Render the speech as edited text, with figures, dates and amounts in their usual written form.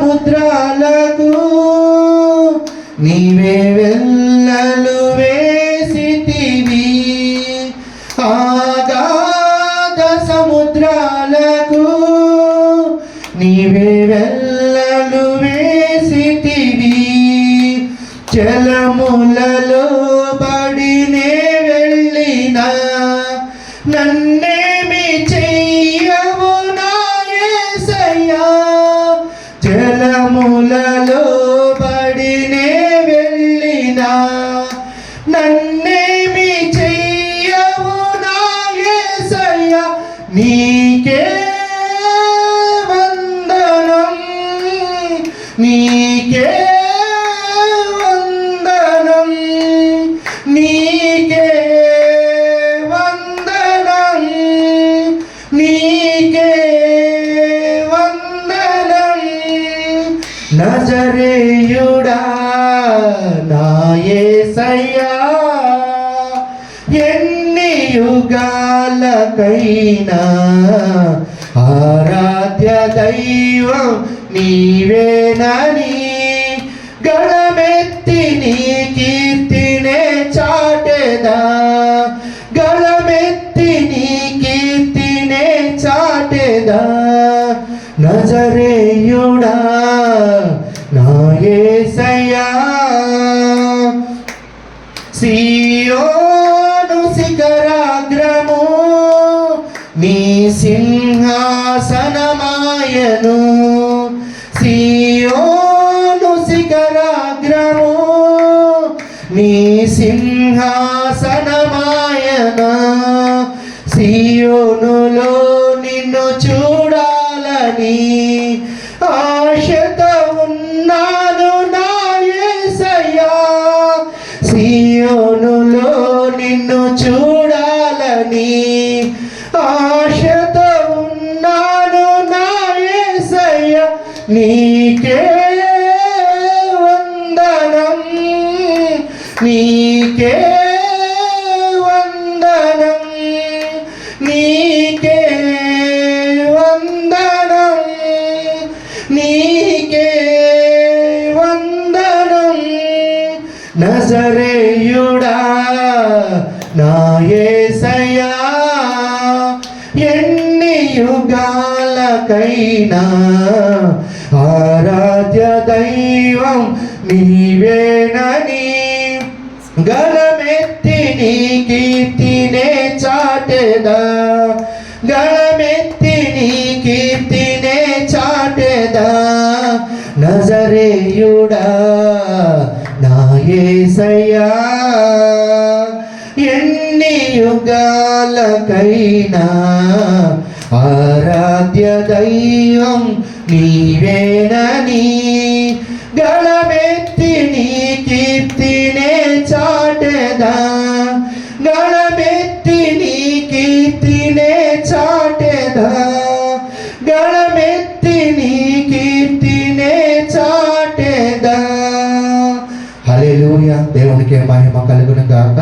సముద్రాలకు నీవే వెళ్ళలు వేసితివి, ఆగాధ సముద్రాలకు నీవే వెళ్ళలు వేసితివి, జలములలో బడినే వెళ్ళినా నన్నేమి చెయ్యవు నా యేసయ్యా, జలములలో బడినే వెళ్ళినా నన్నేమి చెయ్యవు నా యేసయ్యా, నీకే వందనం, నీకే వందనం, నీకే వందనం, నీకే వందనం. నజరేయుడా నా యేసయ్యా, ఎన్ని యుగాలకైనా ఆరాధ్య దైవం నీవేనని గళమెత్తి నీ కీర్తినే చాటెదా, గళమెత్తి నీ కీర్తినే చాటెదా. నజరేయుడా నా యేసయ్యా, సియోను శిఖరాగ్రము నీ సింహాసనమాయను, సియోను శిఖరాగ్రము నీ సింహాసనమాయను, సియోనులో నిన్ను చూడాలని ఆశతో ఉన్నాను నా యేసయ్యా, సియోనులో నిన్ను చూడాలని ఆశతో ఉన్నాను నా యేసయ్యా, నీకే వందనం, నీకే వందనం, నీకే వందనం, నీకే వందనం. నజరేయుడా నా యేసయ్యా, ఎన్ని యుగాలకైనా ఆరాధ్య దైవం నీవేనని గళమెత్తి నీ కీర్తినే చాటెదా, గళమెత్తి నీ కీర్తినే చాటెదా. నజరేయుడా నా యేసయ్యా, ఎన్ని యుగాలకైనా ఆరాధ్య దైవం నీవేనని గళమెత్తి నీ కీర్తినే చాటెదా, గళమెత్తి నీ కీర్తినే చాటెదా, గళమెత్తి నీ కీర్తినే చాటెదా. హల్లెలూయా. దేవునికి మహిమ కలుగును గాక.